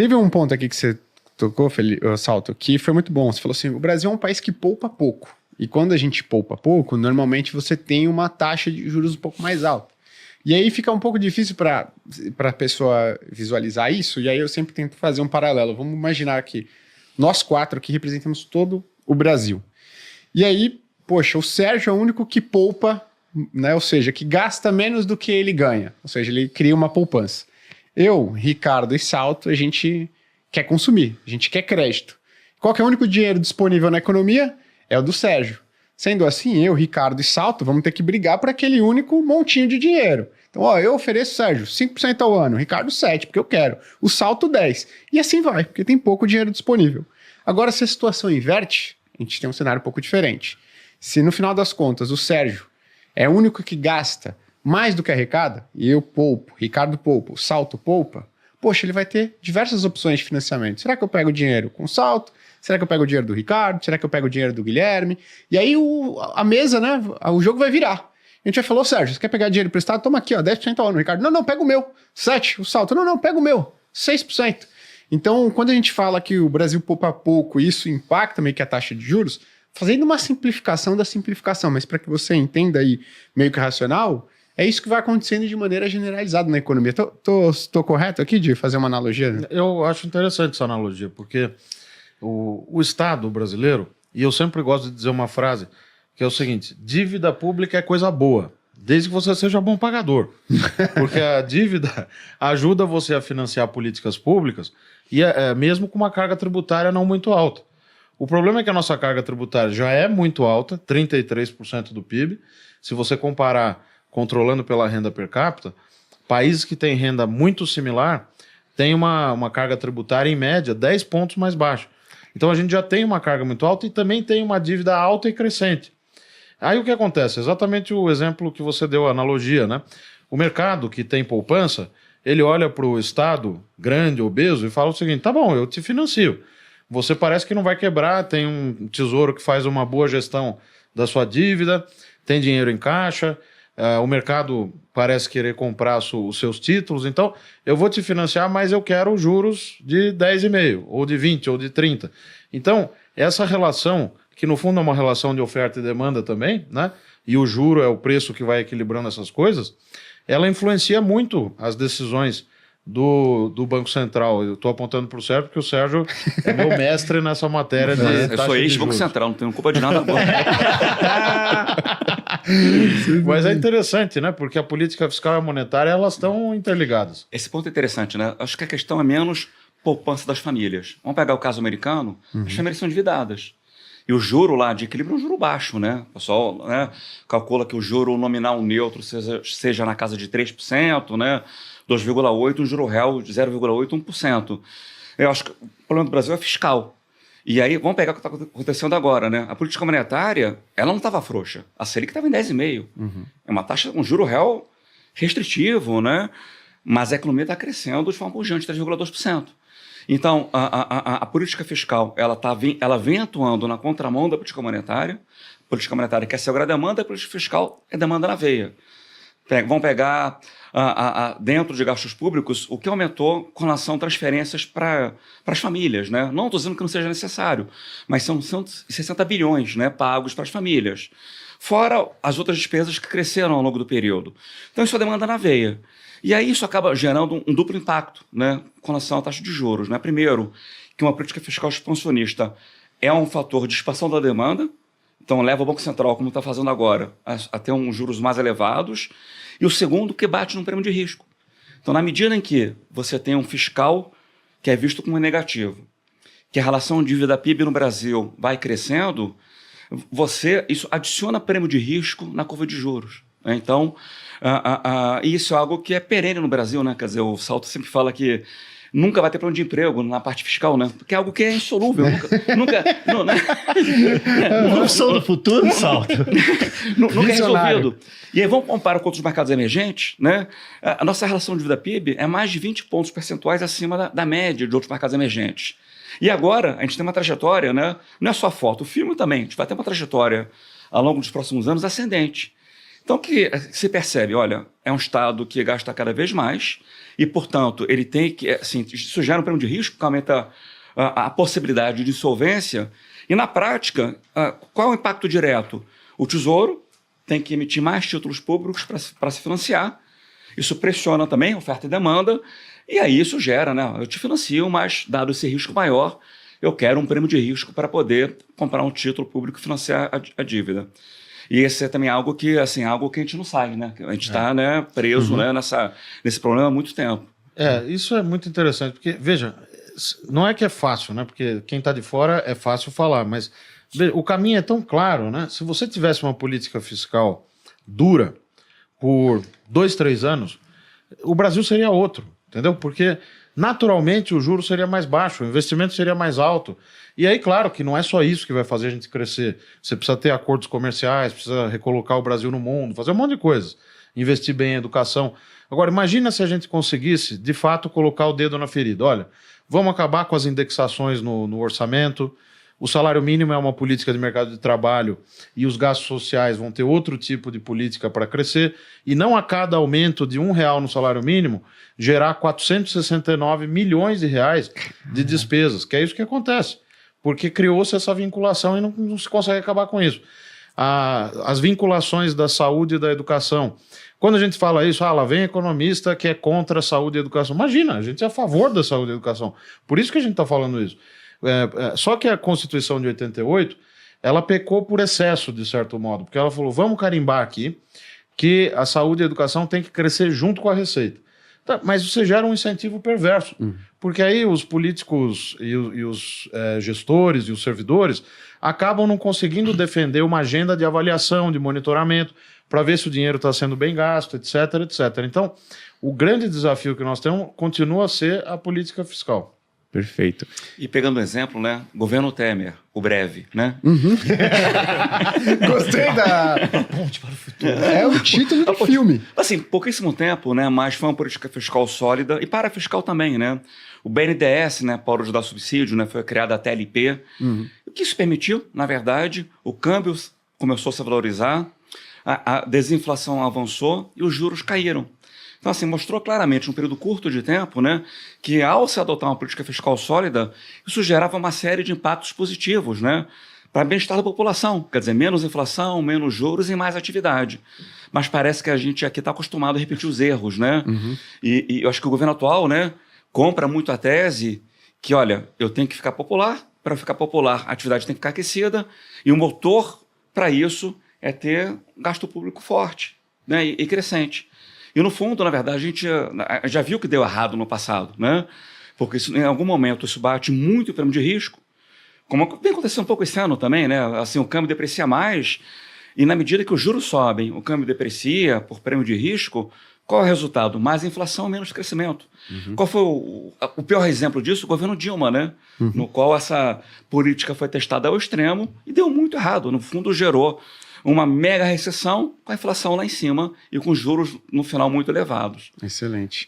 Teve um ponto aqui que você tocou, Salto, que foi muito bom. Você falou assim, o Brasil é um país que poupa pouco. E quando a gente poupa pouco, normalmente você tem uma taxa de juros um pouco mais alta. E aí fica um pouco difícil para a pessoa visualizar isso, e aí eu sempre tento fazer um paralelo. Vamos imaginar que nós 4 aqui representamos todo o Brasil. E aí, poxa, o Sérgio é o único que poupa, né? Ou seja, que gasta menos do que ele ganha. Ou seja, ele cria uma poupança. Eu, Ricardo e Salto, a gente quer consumir, a gente quer crédito. Qual que é o único dinheiro disponível na economia? É o do Sérgio. Sendo assim, eu, Ricardo e Salto, vamos ter que brigar por aquele único montinho de dinheiro. Então, ó, eu ofereço, Sérgio, 5% ao ano, Ricardo 7%, porque eu quero. O Salto 10%. E assim vai, porque tem pouco dinheiro disponível. Agora, se a situação inverte, a gente tem um cenário um pouco diferente. Se no final das contas o Sérgio é o único que gasta mais do que arrecada, e eu poupo, Ricardo poupa, o Salto poupa, poxa, ele vai ter diversas opções de financiamento. Será que eu pego o dinheiro com o Salto? Será que eu pego o dinheiro do Ricardo? Será que eu pego o dinheiro do Guilherme? E aí a mesa, né? O jogo vai virar. A gente já falou, Sérgio, você quer pegar dinheiro emprestado? Toma aqui, ó, 10% ao ano, Ricardo. Não, pega o meu. 7%, o Salto. Não, pega o meu. 6%. Então, quando a gente fala que o Brasil poupa pouco e isso impacta meio que a taxa de juros, fazendo uma simplificação da simplificação, mas para que você entenda aí meio que racional, é isso que vai acontecendo de maneira generalizada na economia. Tô correto aqui de fazer uma analogia? Eu acho interessante essa analogia, porque o Estado brasileiro, e eu sempre gosto de dizer uma frase, que é o seguinte: dívida pública é coisa boa, desde que você seja bom pagador. Porque a dívida ajuda você a financiar políticas públicas, e mesmo com uma carga tributária não muito alta. O problema é que a nossa carga tributária já é muito alta, 33% do PIB. Se você comparar controlando pela renda per capita, países que têm renda muito similar têm uma carga tributária, em média, 10 pontos mais baixa. Então a gente já tem uma carga muito alta e também tem uma dívida alta e crescente. Aí o que acontece? Exatamente o exemplo que você deu, a analogia, né? O mercado que tem poupança, ele olha para o Estado grande, obeso, e fala o seguinte: tá bom, eu te financio. Você parece que não vai quebrar, tem um tesouro que faz uma boa gestão da sua dívida, tem dinheiro em caixa, o mercado parece querer comprar os seus títulos, então eu vou te financiar, mas eu quero juros de 10,5, ou de 20, ou de 30. Então, essa relação, que no fundo é uma relação de oferta e demanda também, né? E o juro é o preço que vai equilibrando essas coisas, ela influencia muito as decisões do Banco Central. Eu estou apontando para o Sérgio, porque o Sérgio é meu mestre nessa matéria de Eu sou ex-Banco Central, não tenho culpa de nada agora. Mas é interessante, né? Porque a política fiscal e a monetária, elas estão interligadas. Esse ponto é interessante, né? Acho que a questão é menos poupança das famílias. Vamos pegar o caso americano, as famílias são endividadas. E o juro lá de equilíbrio é um juro baixo, né? O pessoal, né, calcula que o juro nominal neutro seja na casa de 3%, né? 2,8%, um juro real de 0,8%, 1%. Eu acho que o problema do Brasil é fiscal. E aí, vamos pegar o que está acontecendo agora, né? A política monetária, ela não estava frouxa. A Selic estava em 10,5%. É uma taxa, um juro real restritivo, né? Mas a economia está crescendo de forma pujante, 3,2%. Então, a política fiscal, ela vem atuando na contramão da política monetária. A política monetária quer segurar a demanda, a política fiscal é demanda na veia. Vamos pegar dentro de gastos públicos o que aumentou com relação a transferências para as famílias, né? Não estou dizendo que não seja necessário, mas são 160 bilhões, né, pagos para as famílias. Fora as outras despesas que cresceram ao longo do período. Então isso é demanda na veia. E aí isso acaba gerando um duplo impacto, né, com relação à taxa de juros, né? Primeiro, que uma política fiscal expansionista é um fator de expansão da demanda, então leva o Banco Central, como está fazendo agora, a ter uns juros mais elevados. E o segundo, que bate no prêmio de risco. Então, na medida em que você tem um fiscal que é visto como negativo, que a relação dívida-PIB no Brasil vai crescendo, isso adiciona prêmio de risco na curva de juros, né? Então, isso é algo que é perene no Brasil, né? Quer dizer, o Salto sempre fala que nunca vai ter plano de emprego na parte fiscal, né? Porque é algo que é insolúvel. Não sou do futuro, Salto. Nunca é resolvido. E aí vamos comparar com outros mercados emergentes, né? A nossa relação dívida-PIB é mais de 20 pontos percentuais acima da média de outros mercados emergentes. E agora a gente tem uma trajetória, né? Não é só foto, o filme também. A gente vai ter uma trajetória ao longo dos próximos anos ascendente. Então, que se percebe, olha, é um Estado que gasta cada vez mais e, portanto, ele tem que, assim, isso gera um prêmio de risco que aumenta a possibilidade de insolvência. E, na prática, qual é o impacto direto? O Tesouro tem que emitir mais títulos públicos para se financiar. Isso pressiona também oferta e demanda. E aí isso gera, né? Eu te financio, mas dado esse risco maior, eu quero um prêmio de risco para poder comprar um título público e financiar a dívida. E esse é também algo que, assim, algo que a gente não sai, né? A gente está, né, preso, né, nesse problema há muito tempo. Isso é muito interessante, porque, veja, não é que é fácil, né? Porque quem está de fora é fácil falar, mas veja, o caminho é tão claro, né? Se você tivesse uma política fiscal dura por 2, 3 anos, o Brasil seria outro, entendeu? Porque naturalmente o juro seria mais baixo, o investimento seria mais alto. E aí, claro, que não é só isso que vai fazer a gente crescer. Você precisa ter acordos comerciais, precisa recolocar o Brasil no mundo, fazer um monte de coisas. Investir bem em educação. Agora, imagina se a gente conseguisse, de fato, colocar o dedo na ferida. Olha, vamos acabar com as indexações no orçamento. O salário mínimo é uma política de mercado de trabalho e os gastos sociais vão ter outro tipo de política para crescer. E não a cada aumento de R$1 no salário mínimo gerar 469 milhões de reais de despesas, que é isso que acontece. Porque criou-se essa vinculação e não se consegue acabar com isso. As vinculações da saúde e da educação. Quando a gente fala isso, lá vem economista que é contra a saúde e a educação. Imagina, a gente é a favor da saúde e da educação. Por isso que a gente está falando isso. Só que a Constituição de 88, ela pecou por excesso, de certo modo, porque ela falou, vamos carimbar aqui que a saúde e a educação tem que crescer junto com a receita. Tá, mas você gera um incentivo perverso, porque aí os políticos e os gestores e os servidores acabam não conseguindo defender uma agenda de avaliação, de monitoramento, para ver se o dinheiro está sendo bem gasto, etc, etc. Então, o grande desafio que nós temos continua a ser a política fiscal. Perfeito. E pegando um exemplo, né? Governo Temer, o breve, né? Gostei da... Ponte para o futuro. É o título do filme. Assim, pouquíssimo tempo, né? Mas foi uma política fiscal sólida e parafiscal também, né? O BNDES, né? Polo de dar subsídio, né? Foi criada a TLP. O que isso permitiu, na verdade, o câmbio começou a se valorizar, a desinflação avançou e os juros caíram. Então, assim, mostrou claramente, num período curto de tempo, né, que ao se adotar uma política fiscal sólida, isso gerava uma série de impactos positivos, né, para o bem-estar da população. Quer dizer, menos inflação, menos juros e mais atividade. Mas parece que a gente aqui está acostumado a repetir os erros, né? E eu acho que o governo atual, né, compra muito a tese que, olha, eu tenho que ficar popular, para ficar popular a atividade tem que ficar aquecida, e o motor para isso é ter gasto público forte, né, e crescente. E, no fundo, na verdade, a gente já viu que deu errado no passado, né? Porque isso, em algum momento isso bate muito em prêmio de risco, como vem acontecendo um pouco esse ano também, né? Assim, o câmbio deprecia mais e, na medida que os juros sobem, o câmbio deprecia por prêmio de risco, qual é o resultado? Mais inflação, menos crescimento. Qual foi o pior exemplo disso? O governo Dilma, né? No qual essa política foi testada ao extremo e deu muito errado. No fundo, gerou uma mega recessão com a inflação lá em cima e com juros no final muito elevados. Excelente.